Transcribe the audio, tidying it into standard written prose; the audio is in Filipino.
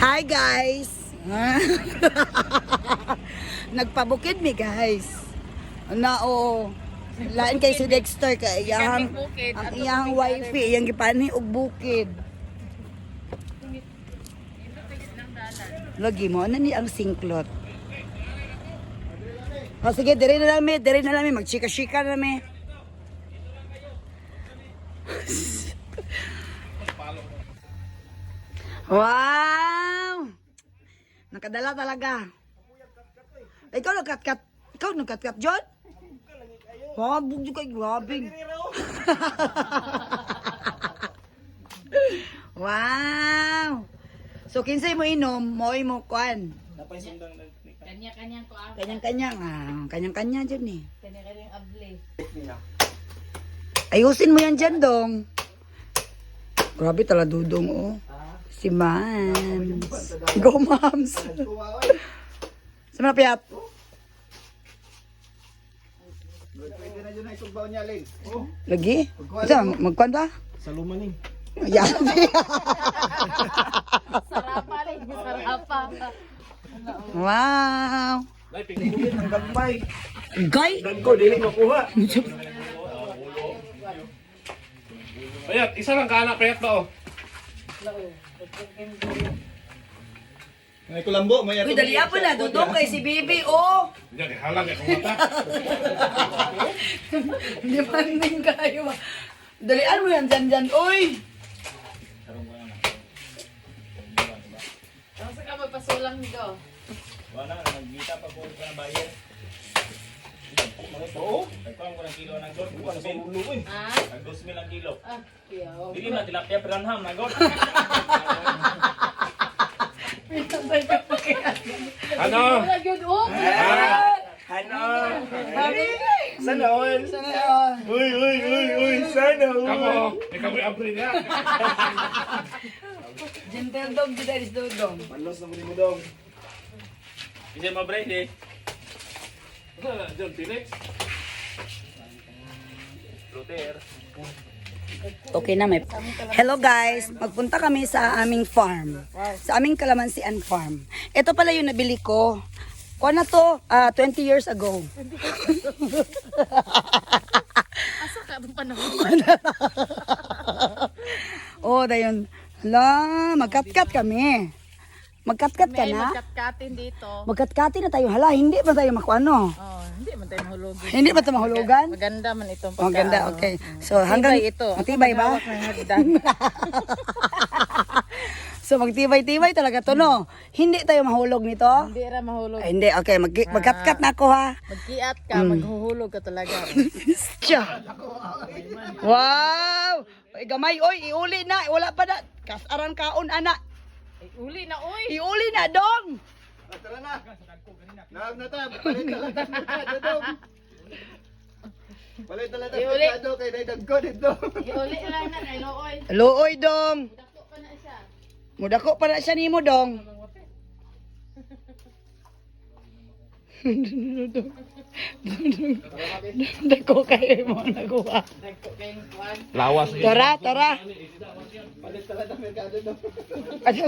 Hi guys! Nagpabukid mi guys. Nao. Lain kay si Dexter kay iyang ang iyang wifi iyang gipani og bukid. Lagi mo na ni ang sinklot. O sige, dire na lang magchika-chika na mi. Wow! Nakadala talaga. Ikaw nagkat-kat, John? Habog yung kay grabe. Wow! So, kinsay mo inom, mo'y mo kwan. Kanya-kanyang ko ako. Kanyang-kanya dyan eh. Kanya-kanyang able. Ayusin mo yan dyan, dong. Grabe tala dudong, oh. Si Mams. Go, Mams. Sa mga piyat. Pwede na dyan na itugbaw niya, Lin. Lagi? Isa, magkwan ba? Sa lumaning. Yan. Sarapa rin. Sarapa. Wow. Ay, pinagulin ang gambay. Gay? Dagko, dili makuha. Payat, isa lang kaanak payat ba oh? Ay, kulambo, may Uy, dali po na. Dudong kay si Bibi, oh. Diyan, halang ya kung mata. Hindi man din kayo. Dalian mo yan dyan, uy. Ang saka magpasulang nito. Wala, nagkita pa po ka na bayan. Oo? Nagpang ko ng kilo ng gold. Wala sa ulo, eh. Ha? Nag 2,000 ang kilo. Ah, kiyaw. Hindi na tilapia peranham na gold. Ano? Wala yun, oh. Ano? Sana all. Sana yun. Uy, sana all. Kamu, ikaw may abri na. Gentle dog, dito is dudong. Malos na mo dong. Hindi mabre eh. Diyan, Felix. Luther. Okay na, may... Hello guys, magpunta kami sa aming farm. Sa aming Kalamansian farm. Ito pala yung nabili ko. Kuha na to, 20 years ago. Asa ka itong panahon? Oh, dayon. Hala, magkat-kat kami. Magkat-kat ka May na? magkatkatin dito. Magkat-kati na tayo. Hala, hindi ba tayo makuano? Oh, hindi man tayo mahulogin. Hindi ba tayo mahulugan? Maganda man itong Oh, ganda, okay. So, hanggang... Matibay ito. Matibay ba? Hawak ng hagdan. So, magtibay-tibay talaga to, no? Hindi tayo mahulog nito? Hindi ra mahulog. Ay, hindi, okay. Magkat-kat na ako, ha? Magkiat ka, maghuhulog ka talaga. Tiya. Wow! Ay, gamay, oy, iuli na. Wala pa na. Kasaran kaon, anak. Ay, uli na, oy. Iuli na, dong! Tara na. Naam na ta. Palit na lang tayo dong. Palit na lang Iuli. tayo kay dagko dito. Uli lang na kay Looy. Looy, dong! Dako pa na siya. Mudako pa na siya nimo, dong. Dako kayo mo nakuha. Dako kay Juan. Lawas. Tara, tara. Palit na lang tayo merkado dong. Ano?